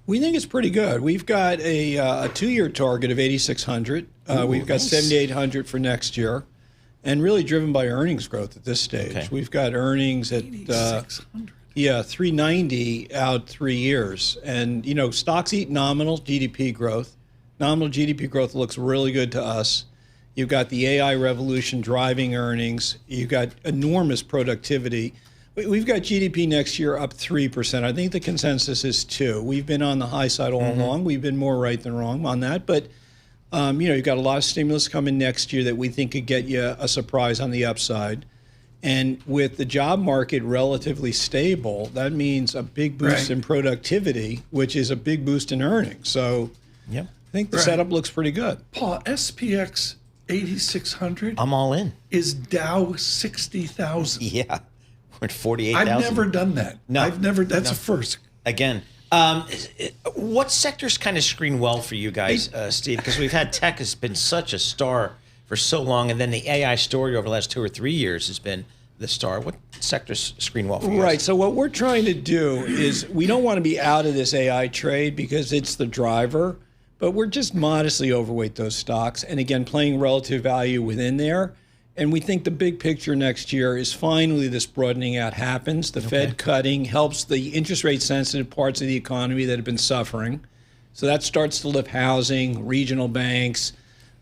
We think it's pretty good. We've got a 2-year target of 8,600. We've got 7,800 for next year, and really driven by earnings growth at this stage. Okay. We've got earnings at 390 out 3 years, and stocks eat nominal GDP growth. Nominal GDP growth looks really good to us. You've got the AI revolution driving earnings. You've got enormous productivity. We've got GDP next year up 3%. I think the consensus is 2%. We've been on the high side all along. We've been more right than wrong on that. But, you've got a lot of stimulus coming next year that we think could get you a surprise on the upside. And with the job market relatively stable, that means a big boost in productivity, which is a big boost in earnings. So I think the setup looks pretty good. Paul, SPX 8,600. I'm all in. Is Dow 60,000. Yeah. We're at 48,000. I've never done that. No. That's a first. Again, what sectors kind of screen well for you guys, Steve? Because we've had tech has been such a star for so long, and then the AI story over the last 2 or 3 years has been the star. What sectors screen well for you guys? Right. So what we're trying to do is we don't want to be out of this AI trade because it's the driver, but we're just modestly overweight those stocks. And again, playing relative value within there. And we think the big picture next year is finally this broadening out happens. The Fed cutting helps the interest rate sensitive parts of the economy that have been suffering. So that starts to lift housing, regional banks,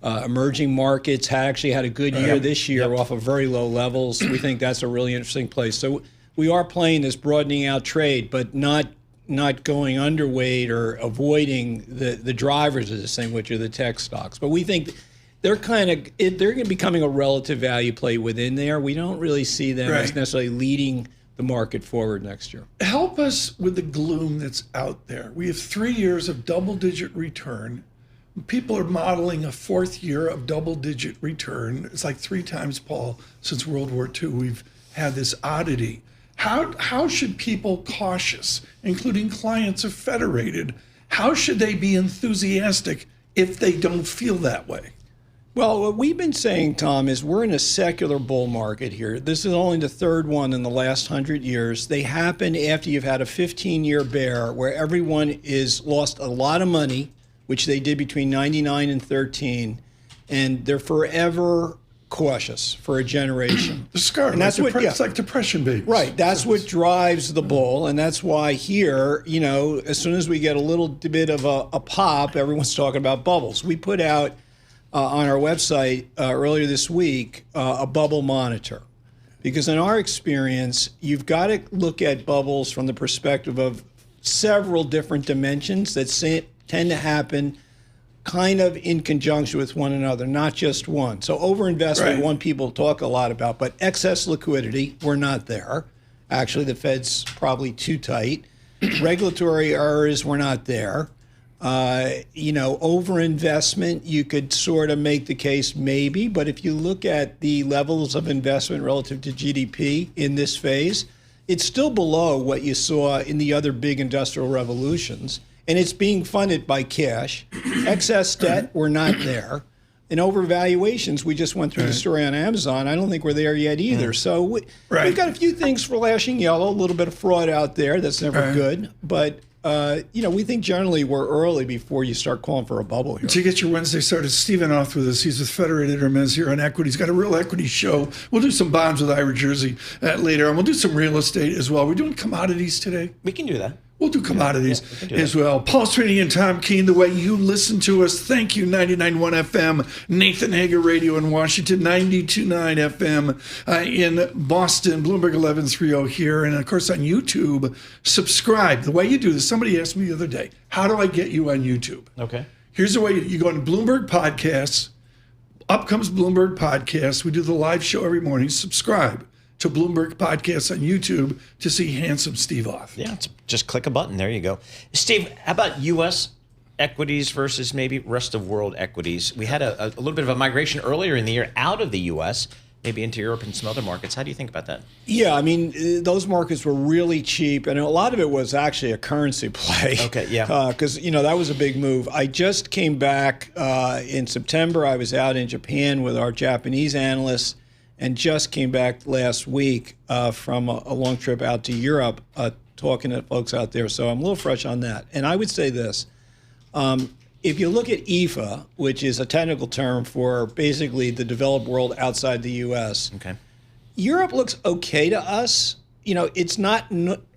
emerging markets actually had a good year this year off of very low levels. We think that's a really interesting place. So we are playing this broadening out trade, but not going underweight or avoiding the drivers of this thing, which are the tech stocks. But we think they're becoming a relative value play within there. We don't really see them as necessarily leading the market forward next year. Help us with the gloom that's out there. We have 3 years of double-digit return. People are modeling a 4th year of double-digit return. It's like 3 times, Paul, since World War II, we've had this oddity. How should people cautious, including clients of Federated, how should they be enthusiastic if they don't feel that way? Well, what we've been saying, Tom, is we're in a secular bull market here. This is only the 3rd one in the last 100 years. They happen after you've had a 15-year bear where everyone is lost a lot of money, which they did between 99 and 13, and they're forever cautious for a generation. The scar, and that's it's like depression babies. Right, that's what drives the bull, and that's why here, as soon as we get a little bit of a pop, everyone's talking about bubbles. We put out on our website earlier this week a bubble monitor, because in our experience, you've got to look at bubbles from the perspective of several different dimensions that tend to happen kind of in conjunction with one another, not just one. So overinvestment, one people talk a lot about, but excess liquidity, we're not there. Actually, the Fed's probably too tight. Regulatory errors, we're not there. Overinvestment, you could sort of make the case maybe, but if you look at the levels of investment relative to GDP in this phase, it's still below what you saw in the other big industrial revolutions, and it's being funded by cash. Excess debt, we're not there. And overvaluations, we just went through the story on Amazon. I don't think we're there yet either. So we've got a few things flashing yellow, a little bit of fraud out there. That's never good. But we think generally we're early before you start calling for a bubble here. To get your Wednesday started, Stephen Auth with us. He's with Federated Hermes here on Equities. Got a real equity show. We'll do some bonds with Ira Jersey later, and we'll do some real estate as well. We're doing commodities today. We can do that. We'll do commodities as well. Paul Sweeney and Tom Keene, the way you listen to us. Thank you, 99.1 FM, Nathan Hager Radio in Washington, 92.9 FM in Boston, Bloomberg 1130 here, and of course on YouTube. Subscribe. The way you do this, somebody asked me the other day, how do I get you on YouTube? Okay. Here's the way you go on Bloomberg Podcasts. Up comes Bloomberg Podcasts. We do the live show every morning. Subscribe to Bloomberg Podcasts on YouTube to see handsome Steve Auth. Yeah, just click a button. There you go. Steve, how about U.S. equities versus maybe rest of world equities? We had a little bit of a migration earlier in the year out of the U.S., maybe into Europe and some other markets. How do you think about that? Yeah, I mean, those markets were really cheap, and a lot of it was actually a currency play. Okay, yeah. Because, that was a big move. I just came back in September. I was out in Japan with our Japanese analysts, and just came back last week from a long trip out to Europe talking to folks out there, so I'm a little fresh on that. And I would say this. If you look at EFA, which is a technical term for basically the developed world outside the U.S., Okay. Europe looks okay to us. You know, it's not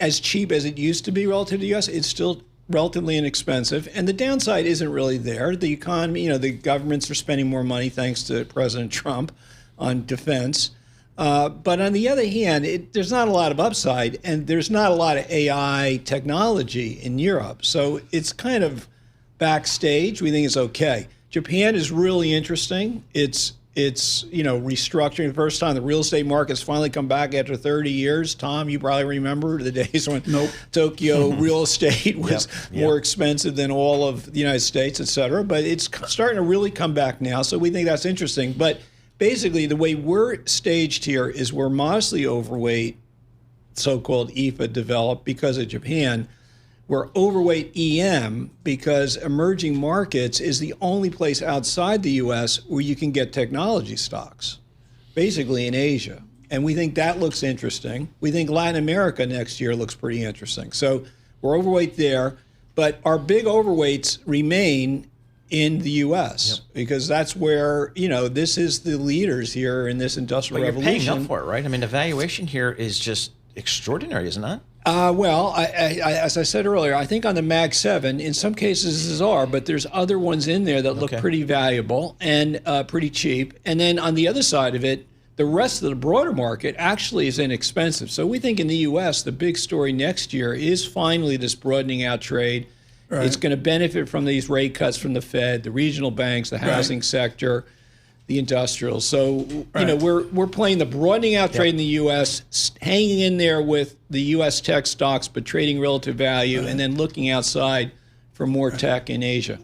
as cheap as it used to be relative to the U.S. It's still relatively inexpensive, and the downside isn't really there. The economy, you know, the governments are spending more money thanks to President Trump on defense. But on the other hand, there's not a lot of upside, and there's not a lot of AI technology in Europe. So it's kind of backstage. We think it's okay. Japan is really interesting. It's you know, restructuring. The first time the real estate market's finally come back after 30 years. Tom, you probably remember the days when Tokyo real estate was more expensive than all of the United States, et cetera. But it's starting to really come back now. So we think that's interesting. But basically, the way we're staged here is we're modestly overweight so-called EFA developed because of Japan. We're overweight EM because emerging markets is the only place outside the U.S. where you can get technology stocks, basically in Asia. And we think that looks interesting. We think Latin America next year looks pretty interesting. So we're overweight there, but our big overweights remain in the U.S. because that's where, you know, this is the leaders here in this industrial revolution. You're paying up for it, right? I mean, the valuation here is just extraordinary, isn't it? Well, as I said earlier, I think on the Mag 7, in some cases this are, but there's other ones in there that look pretty valuable and pretty cheap. And then on the other side of it, the rest of the broader market actually is inexpensive. So we think in the U.S., the big story next year is finally this broadening out trade. Right. It's going to benefit from these rate cuts from the Fed, the regional banks, the housing sector, the industrial. So, you know, we're playing the broadening out trade in the U.S., hanging in there with the U.S. tech stocks, but trading relative value, and then looking outside for more tech in Asia.